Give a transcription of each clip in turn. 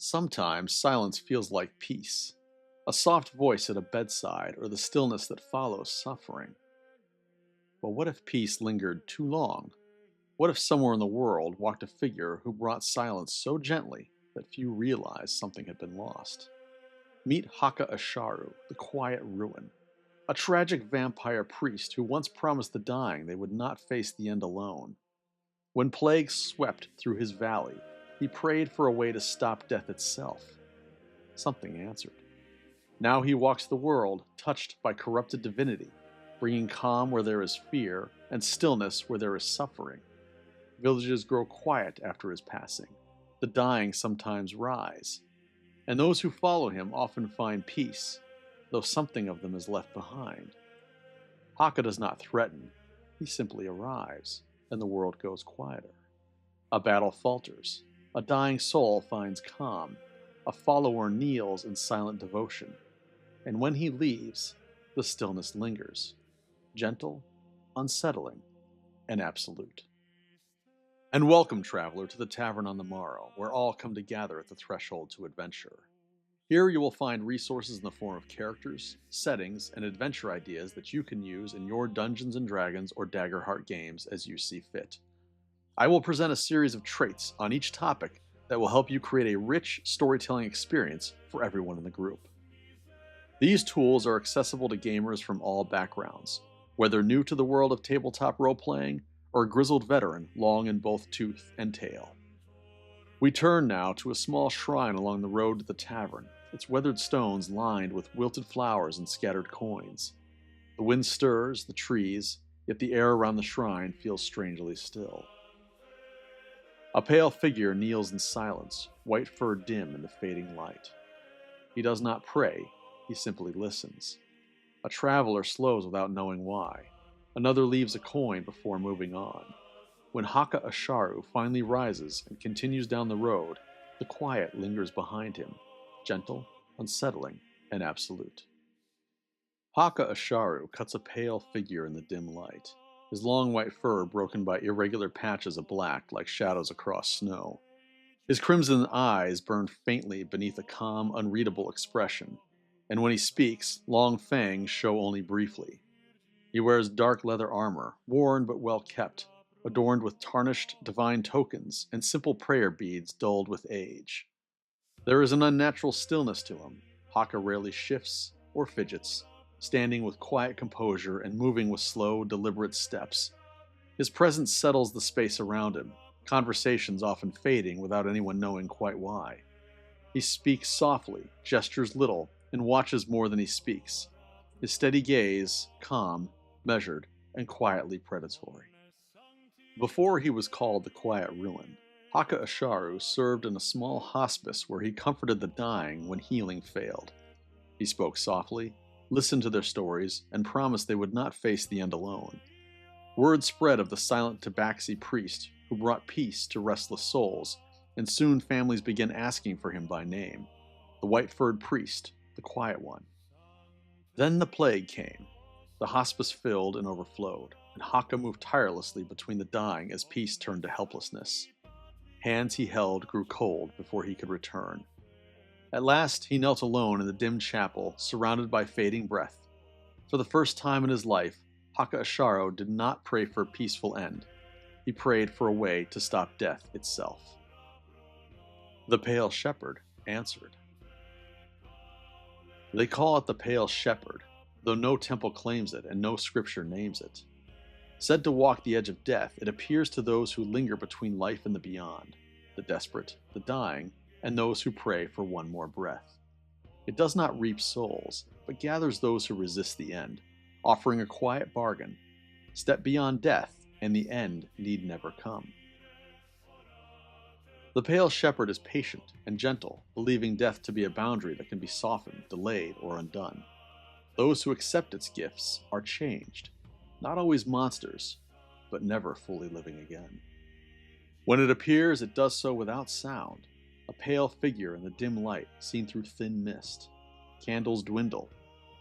Sometimes silence feels like peace, a soft voice at a bedside, or the stillness that follows suffering. But what if peace lingered too long? What if somewhere in the world walked a figure who brought silence so gently that few realized something had been lost? Meet Haka Isharu, the quiet ruin, a tragic vampire priest who once promised the dying they would not face the end alone. When plague swept through his valley, he prayed for a way to stop death itself. Something answered. Now he walks the world, touched by corrupted divinity, bringing calm where there is fear and stillness where there is suffering. Villages grow quiet after his passing. The dying sometimes rise. And those who follow him often find peace, though something of them is left behind. Haka does not threaten, he simply arrives, and the world goes quieter. A battle falters, a dying soul finds calm, a follower kneels in silent devotion, and when he leaves, the stillness lingers, gentle, unsettling, and absolute. And welcome, traveler, to the Tavern on the Morrow, where all come to gather at the threshold to adventure. Here you will find resources in the form of characters, settings, and adventure ideas that you can use in your Dungeons & Dragons or Daggerheart games as you see fit. I will present a series of traits on each topic that will help you create a rich storytelling experience for everyone in the group. These tools are accessible to gamers from all backgrounds, whether new to the world of tabletop role-playing or a grizzled veteran long in both tooth and tail. We turn now to a small shrine along the road to the tavern, its weathered stones lined with wilted flowers and scattered coins. The wind stirs the trees, yet the air around the shrine feels strangely still. A pale figure kneels in silence, white fur dim in the fading light. He does not pray, he simply listens. A traveler slows without knowing why. Another leaves a coin before moving on. When Haka Isharu finally rises and continues down the road, the quiet lingers behind him, gentle, unsettling, and absolute. Haka Isharu cuts a pale figure in the dim light, his long white fur broken by irregular patches of black like shadows across snow. His crimson eyes burn faintly beneath a calm, unreadable expression, and when he speaks, long fangs show only briefly. He wears dark leather armor, worn but well kept, adorned with tarnished divine tokens and simple prayer beads dulled with age. There is an unnatural stillness to him. Haka rarely shifts or fidgets, standing with quiet composure and moving with slow, deliberate steps. His presence settles the space around him, conversations often fading without anyone knowing quite why. He speaks softly, gestures little, and watches more than he speaks. His steady gaze, calm, measured, and quietly predatory. Before he was called the Quiet Ruin, Haka Isharu served in a small hospice where he comforted the dying when healing failed. He spoke softly, listened to their stories, and promised they would not face the end alone. Word spread of the silent Tabaxi priest who brought peace to restless souls, and soon families began asking for him by name. The white-furred priest, the quiet one. Then the plague came. The hospice filled and overflowed, and Haka moved tirelessly between the dying as peace turned to helplessness. Hands he held grew cold before he could return. At last, he knelt alone in the dim chapel, surrounded by fading breath. For the first time in his life, Haka Isharu did not pray for a peaceful end. He prayed for a way to stop death itself. The Pale Shepherd answered. They call it the Pale Shepherd, though no temple claims it and no scripture names it. Said to walk the edge of death, it appears to those who linger between life and the beyond, the desperate, the dying, and those who pray for one more breath. It does not reap souls, but gathers those who resist the end, offering a quiet bargain. Step beyond death, and the end need never come. The Pale Shepherd is patient and gentle, believing death to be a boundary that can be softened, delayed, or undone. Those who accept its gifts are changed, not always monsters, but never fully living again. When it appears, it does so without sound, a pale figure in the dim light seen through thin mist. Candles dwindle,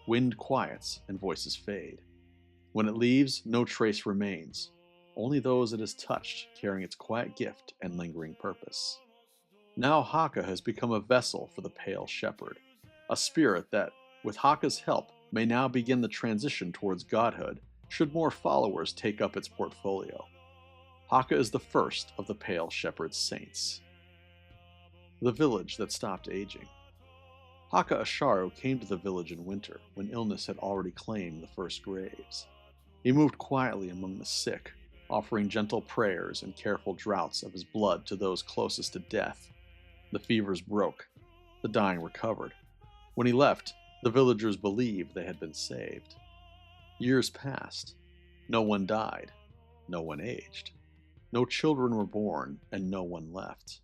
wind quiets, and voices fade. When it leaves, no trace remains, only those it has touched carrying its quiet gift and lingering purpose. Now Haka has become a vessel for the Pale Shepherd, a spirit that, with Haka's help, may now begin the transition towards godhood should more followers take up its portfolio. Haka is the first of the Pale Shepherd's saints. The village that stopped aging. Haka Isharu came to the village in winter, when illness had already claimed the first graves. He moved quietly among the sick, offering gentle prayers and careful draughts of his blood to those closest to death. The fevers broke. The dying recovered. When he left, the villagers believed they had been saved. Years passed. No one died. No one aged. No children were born, and no one left.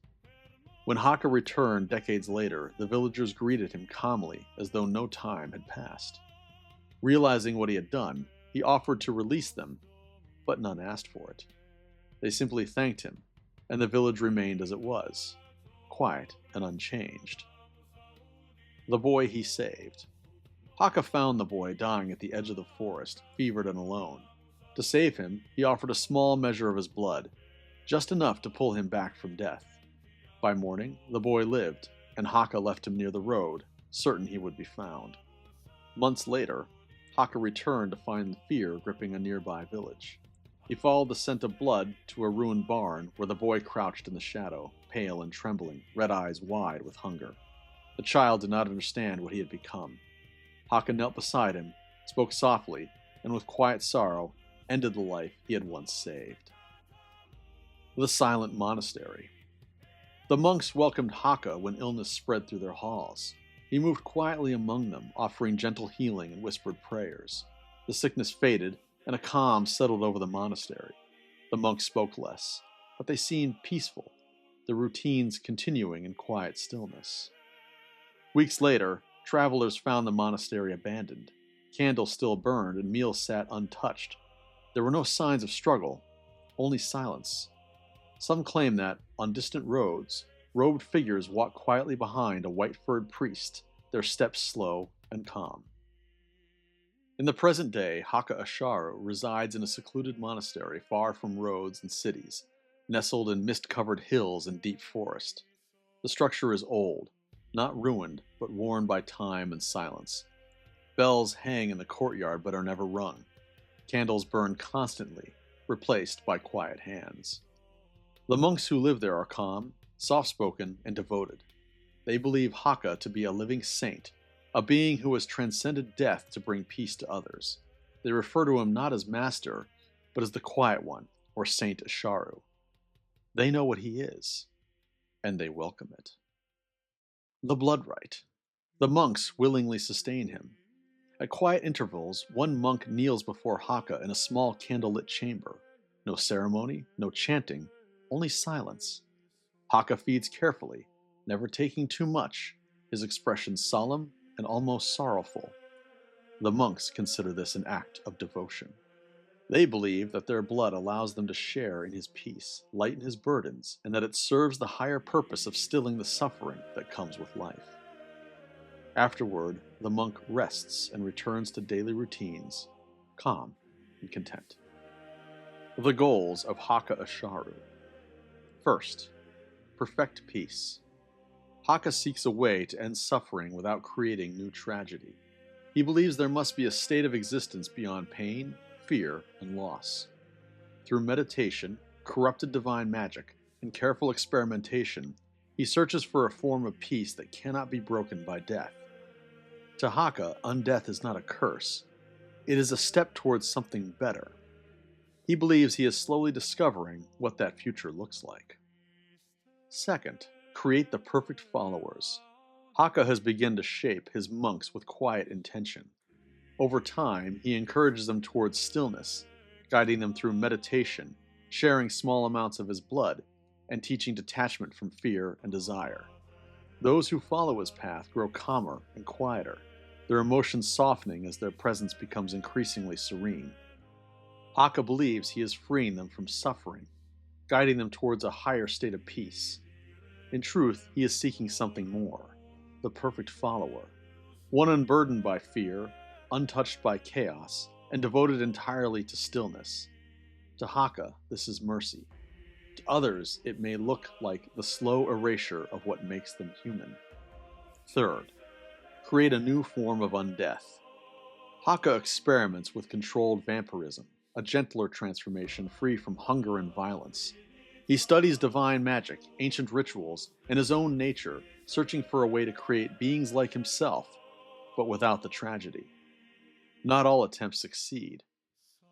When Haka returned decades later, the villagers greeted him calmly as though no time had passed. Realizing what he had done, he offered to release them, but none asked for it. They simply thanked him, and the village remained as it was, quiet and unchanged. The boy he saved. Haka found the boy dying at the edge of the forest, fevered and alone. To save him, he offered a small measure of his blood, just enough to pull him back from death. By morning, the boy lived, and Haka left him near the road, certain he would be found. Months later, Haka returned to find fear gripping a nearby village. He followed the scent of blood to a ruined barn where the boy crouched in the shadow, pale and trembling, red eyes wide with hunger. The child did not understand what he had become. Haka knelt beside him, spoke softly, and with quiet sorrow, ended the life he had once saved. The Silent Monastery. The monks welcomed Haka when illness spread through their halls. He moved quietly among them, offering gentle healing and whispered prayers. The sickness faded, and a calm settled over the monastery. The monks spoke less, but they seemed peaceful, their routines continuing in quiet stillness. Weeks later, travelers found the monastery abandoned. Candles still burned, and meals sat untouched. There were no signs of struggle, only silence. Some claim that, on distant roads, robed figures walk quietly behind a white-furred priest, their steps slow and calm. In the present day, Haka Isharu resides in a secluded monastery far from roads and cities, nestled in mist-covered hills and deep forest. The structure is old, not ruined, but worn by time and silence. Bells hang in the courtyard but are never rung. Candles burn constantly, replaced by quiet hands. The monks who live there are calm, soft-spoken, and devoted. They believe Haka to be a living saint, a being who has transcended death to bring peace to others. They refer to him not as master, but as the Quiet One, or Saint Isharu. They know what he is, and they welcome it. The Blood Rite. The monks willingly sustain him. At quiet intervals, one monk kneels before Haka in a small candlelit chamber. No ceremony, no chanting, only silence. Haka feeds carefully, never taking too much, his expression solemn and almost sorrowful. The monks consider this an act of devotion. They believe that their blood allows them to share in his peace, lighten his burdens, and that it serves the higher purpose of stilling the suffering that comes with life. Afterward, the monk rests and returns to daily routines, calm and content. The goals of Haka Isharu. First, perfect peace. Haka seeks a way to end suffering without creating new tragedy. He believes there must be a state of existence beyond pain, fear, and loss. Through meditation, corrupted divine magic, and careful experimentation, he searches for a form of peace that cannot be broken by death. To Haka, undeath is not a curse. It is a step towards something better. He believes he is slowly discovering what that future looks like. Second, create the perfect followers. Haka has begun to shape his monks with quiet intention. Over time, he encourages them towards stillness, guiding them through meditation, sharing small amounts of his blood, and teaching detachment from fear and desire. Those who follow his path grow calmer and quieter, their emotions softening as their presence becomes increasingly serene. Haka believes he is freeing them from suffering, guiding them towards a higher state of peace. In truth, he is seeking something more, the perfect follower, one unburdened by fear, untouched by chaos, and devoted entirely to stillness. To Haka, this is mercy. To others, it may look like the slow erasure of what makes them human. Third, create a new form of undeath. Haka experiments with controlled vampirism, a gentler transformation free from hunger and violence. He studies divine magic, ancient rituals, and his own nature, searching for a way to create beings like himself, but without the tragedy. Not all attempts succeed.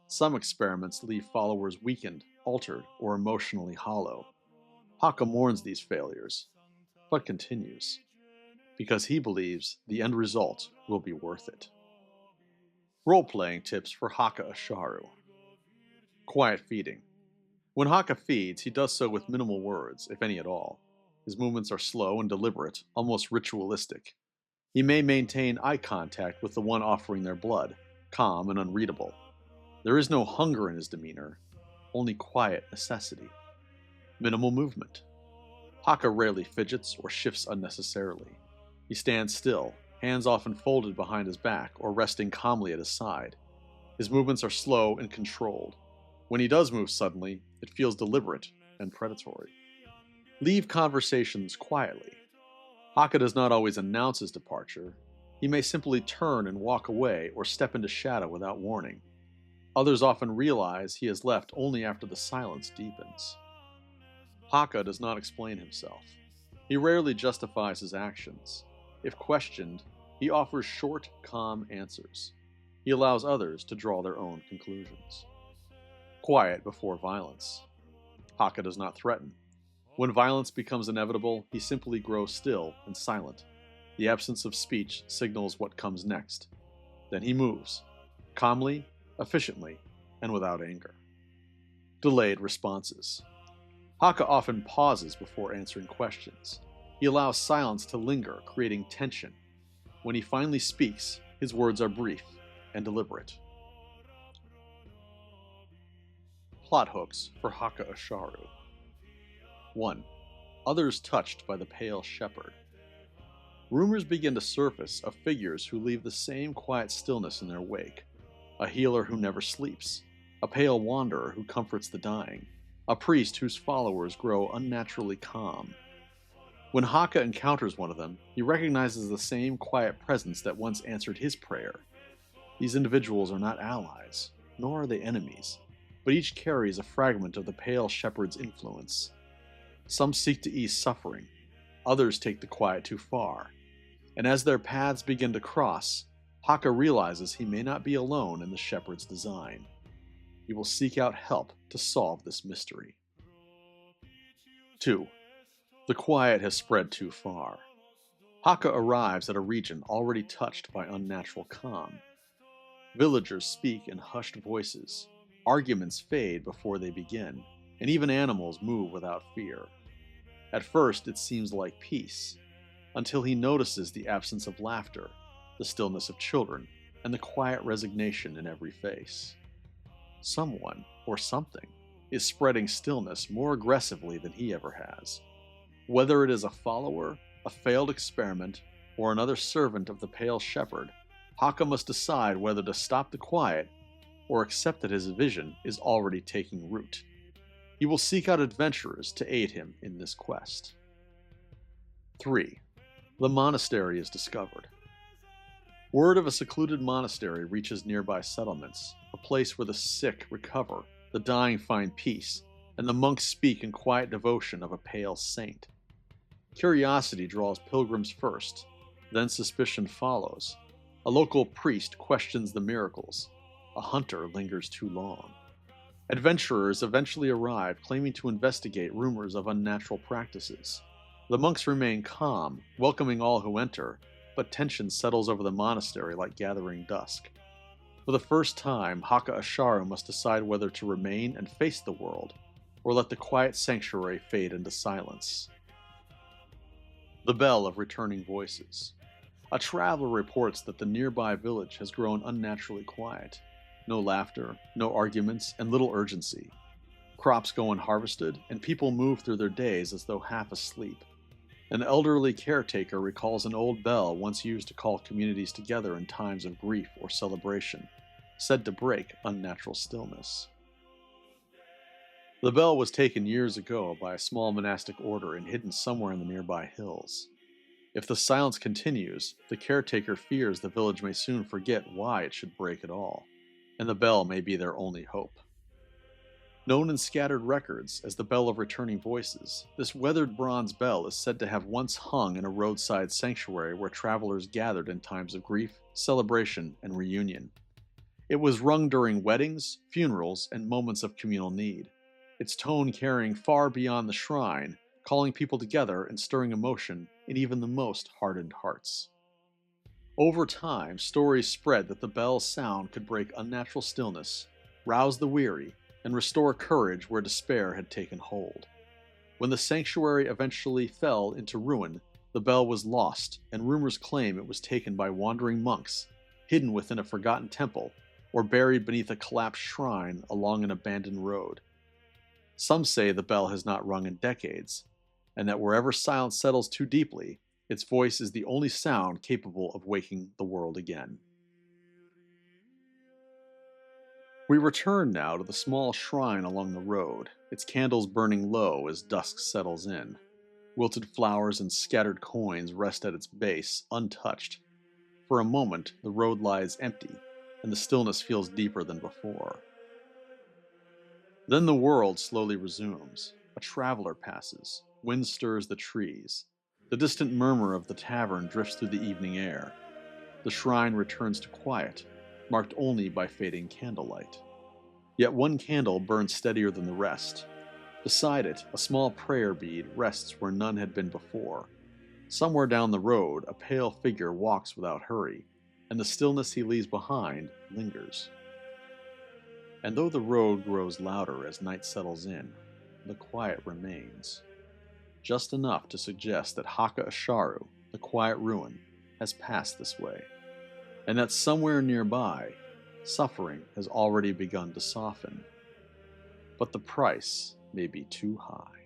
Some experiments leave followers weakened, altered, or emotionally hollow. Haka mourns these failures, but continues, because he believes the end result will be worth it. Role-playing tips for Haka Isharu. Quiet feeding. When Haka feeds, he does so with minimal words, if any at all. His movements are slow and deliberate, almost ritualistic. He may maintain eye contact with the one offering their blood, calm and unreadable. There is no hunger in his demeanor, only quiet necessity. Minimal movement. Haka rarely fidgets or shifts unnecessarily. He stands still, hands often folded behind his back or resting calmly at his side. His movements are slow and controlled. When he does move suddenly, it feels deliberate and predatory. Leave conversations quietly. Haka does not always announce his departure. He may simply turn and walk away or step into shadow without warning. Others often realize he has left only after the silence deepens. Haka does not explain himself. He rarely justifies his actions. If questioned, he offers short, calm answers. He allows others to draw their own conclusions. Quiet before violence. Haka does not threaten. When violence becomes inevitable, he simply grows still and silent. The absence of speech signals what comes next. Then he moves, calmly, efficiently, and without anger. Delayed responses. Haka often pauses before answering questions. He allows silence to linger, creating tension. When he finally speaks, his words are brief and deliberate. Plot hooks for Haka Isharu. 1. Others touched by the pale shepherd. Rumors begin to surface of figures who leave the same quiet stillness in their wake. A healer who never sleeps, a pale wanderer who comforts the dying, a priest whose followers grow unnaturally calm. When Haka encounters one of them, he recognizes the same quiet presence that once answered his prayer. These individuals are not allies, nor are they enemies, but each carries a fragment of the pale shepherd's influence. Some seek to ease suffering, others take the quiet too far, and as their paths begin to cross, Haka realizes he may not be alone in the shepherd's design. He will seek out help to solve this mystery. 2. The quiet has spread too far. Haka arrives at a region already touched by unnatural calm. Villagers speak in hushed voices, arguments fade before they begin, and even animals move without fear. At first, it seems like peace, until he notices the absence of laughter, the stillness of children, and the quiet resignation in every face. Someone, or something, is spreading stillness more aggressively than he ever has. Whether it is a follower, a failed experiment, or another servant of the pale shepherd, Haka must decide whether to stop the quiet or accept that his vision is already taking root. He will seek out adventurers to aid him in this quest. 3. The monastery is discovered. Word of a secluded monastery reaches nearby settlements, a place where the sick recover, the dying find peace, and the monks speak in quiet devotion of a pale saint. Curiosity draws pilgrims first, then suspicion follows. A local priest questions the miracles. A hunter lingers too long. Adventurers eventually arrive, claiming to investigate rumors of unnatural practices. The monks remain calm, welcoming all who enter, but tension settles over the monastery like gathering dusk. For the first time, Haka Isharu must decide whether to remain and face the world, or let the quiet sanctuary fade into silence. The bell of returning voices. A traveler reports that the nearby village has grown unnaturally quiet. No laughter, no arguments, and little urgency. Crops go unharvested, and people move through their days as though half asleep. An elderly caretaker recalls an old bell once used to call communities together in times of grief or celebration, said to break unnatural stillness. The bell was taken years ago by a small monastic order and hidden somewhere in the nearby hills. If the silence continues, the caretaker fears the village may soon forget why it should break at all, and the bell may be their only hope. Known in scattered records as the Bell of Returning Voices, this weathered bronze bell is said to have once hung in a roadside sanctuary where travelers gathered in times of grief, celebration, and reunion. It was rung during weddings, funerals, and moments of communal need, its tone carrying far beyond the shrine, calling people together and stirring emotion in even the most hardened hearts. Over time, stories spread that the bell's sound could break unnatural stillness, rouse the weary, and restore courage where despair had taken hold. When the sanctuary eventually fell into ruin, the bell was lost, and rumors claim it was taken by wandering monks, hidden within a forgotten temple, or buried beneath a collapsed shrine along an abandoned road. Some say the bell has not rung in decades, and that wherever silence settles too deeply, its voice is the only sound capable of waking the world again. We return now to the small shrine along the road, its candles burning low as dusk settles in. Wilted flowers and scattered coins rest at its base, untouched. For a moment, the road lies empty, and the stillness feels deeper than before. Then the world slowly resumes. A traveler passes. Wind stirs the trees. The distant murmur of the tavern drifts through the evening air. The shrine returns to quiet, marked only by fading candlelight. Yet one candle burns steadier than the rest. Beside it, a small prayer bead rests where none had been before. Somewhere down the road, a pale figure walks without hurry, and the stillness he leaves behind lingers. And though the road grows louder as night settles in, the quiet remains, just enough to suggest that Haka Isharu, the quiet ruin, has passed this way, and that somewhere nearby, suffering has already begun to soften. But the price may be too high.